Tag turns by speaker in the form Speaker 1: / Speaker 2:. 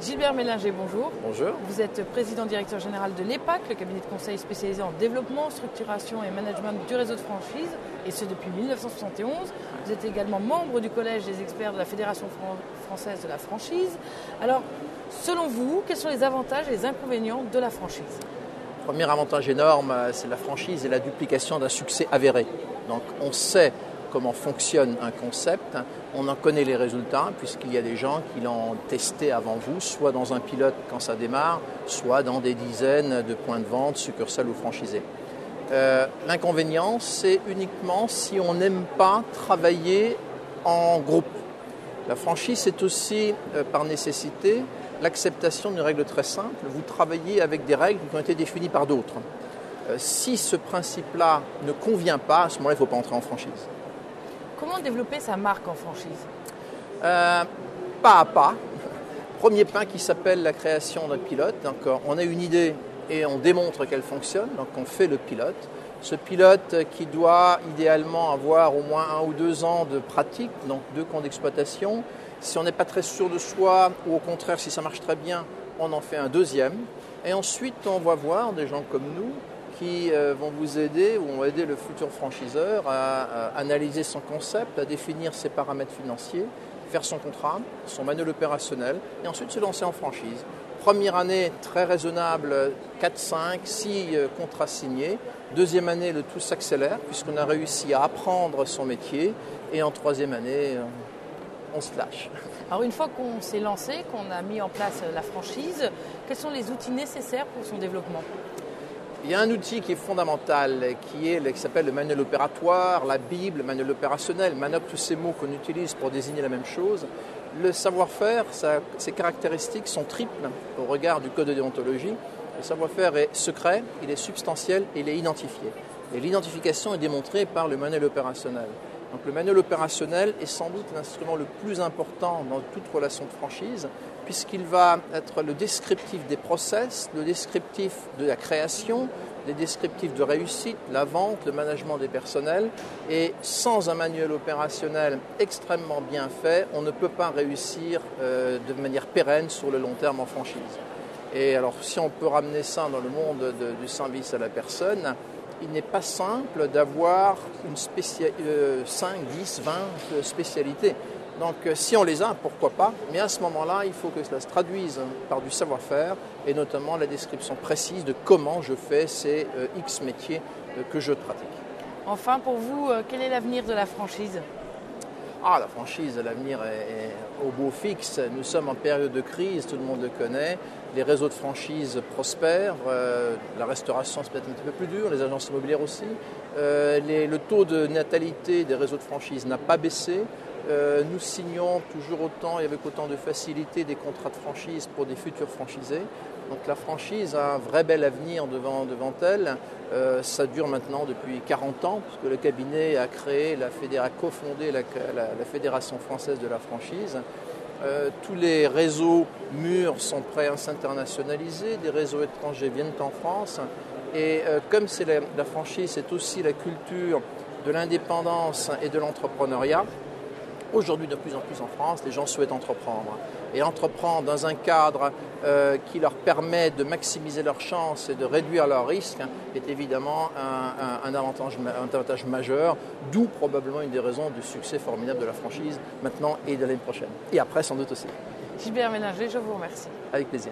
Speaker 1: Gilbert Mélinger, bonjour.
Speaker 2: Bonjour.
Speaker 1: Vous êtes président-directeur général de l'EPAC, le cabinet de conseil spécialisé en développement, structuration et management du réseau de franchise, et ce depuis 1971. Vous êtes également membre du collège des experts de la Fédération française de la franchise. Alors, selon vous, quels sont les avantages et les inconvénients de la franchise ?
Speaker 2: Le premier avantage énorme, c'est la franchise et la duplication d'un succès avéré. Donc, on sait comment fonctionne un concept, on en connaît les résultats puisqu'il y a des gens qui l'ont testé avant vous, soit dans un pilote quand ça démarre, soit dans des dizaines de points de vente, succursales ou franchisés. L'inconvénient, c'est uniquement si on n'aime pas travailler en groupe. La franchise, c'est aussi, par nécessité, l'acceptation d'une règle très simple. Vous travaillez avec des règles qui ont été définies par d'autres. Si ce principe-là ne convient pas, à ce moment-là, il ne faut pas entrer en franchise.
Speaker 1: Comment développer sa marque en franchise ?
Speaker 2: Pas à pas. Premier pas qui s'appelle la création d'un pilote. Donc, on a une idée et on démontre qu'elle fonctionne. Donc on fait le pilote. Ce pilote qui doit idéalement avoir au moins 1 ou 2 ans de pratique, donc 2 camps d'exploitation. Si on n'est pas très sûr de soi, ou au contraire si ça marche très bien, on en fait un deuxième. Et ensuite on va voir des gens comme nous qui vont vous aider ou vont aider le futur franchiseur à analyser son concept, à définir ses paramètres financiers, faire son contrat, son manuel opérationnel et ensuite se lancer en franchise. Première année très raisonnable, 4, 5, 6 contrats signés. Deuxième année, le tout s'accélère puisqu'on a réussi à apprendre son métier et en troisième année, on se lâche.
Speaker 1: Alors une fois qu'on s'est lancé, qu'on a mis en place la franchise, quels sont les outils nécessaires pour son développement ?
Speaker 2: Il y a un outil qui est fondamental, qui s'appelle le manuel opératoire, la Bible, le manuel opérationnel, MANOP, tous ces mots qu'on utilise pour désigner la même chose. Le savoir-faire, ses caractéristiques sont triples au regard du code de déontologie. Le savoir-faire est secret, il est substantiel et il est identifié. Et l'identification est démontrée par le manuel opérationnel. Donc le manuel opérationnel est sans doute l'instrument le plus important dans toute relation de franchise, puisqu'il va être le descriptif des process, le descriptif de la création, les descriptifs de réussite, la vente, le management des personnels. Et sans un manuel opérationnel extrêmement bien fait, on ne peut pas réussir de manière pérenne sur le long terme en franchise. Et alors si on peut ramener ça dans le monde du service à la personne, il n'est pas simple d'avoir 5, 10, 20 spécialités. Donc si on les a, pourquoi pas, mais à ce moment-là, il faut que cela se traduise par du savoir-faire et notamment la description précise de comment je fais ces X métiers que je pratique.
Speaker 1: Enfin, pour vous, quel est l'avenir de la franchise ?
Speaker 2: La franchise, l'avenir est au beau fixe. Nous sommes en période de crise, tout le monde le connaît. Les réseaux de franchise prospèrent. La restauration, c'est peut-être un petit peu plus dur. Les agences immobilières aussi. Le taux de natalité des réseaux de franchise n'a pas baissé. Nous signons toujours autant et avec autant de facilité des contrats de franchise pour des futurs franchisés. Donc la franchise a un vrai bel avenir devant elle. Ça dure maintenant depuis 40 ans, puisque le cabinet a cofondé la Fédération française de la franchise. Tous les réseaux mûrs sont prêts à s'internationaliser, des réseaux étrangers viennent en France. Et comme c'est la franchise, c'est aussi la culture de l'indépendance et de l'entrepreneuriat. Aujourd'hui, de plus en plus en France, les gens souhaitent entreprendre. Et entreprendre dans un cadre qui leur permet de maximiser leurs chances et de réduire leurs risques est évidemment un avantage majeur, d'où probablement une des raisons du succès formidable de la franchise maintenant et de l'année prochaine. Et après, sans doute aussi.
Speaker 1: Gilbert Mélinger, je vous remercie.
Speaker 2: Avec plaisir.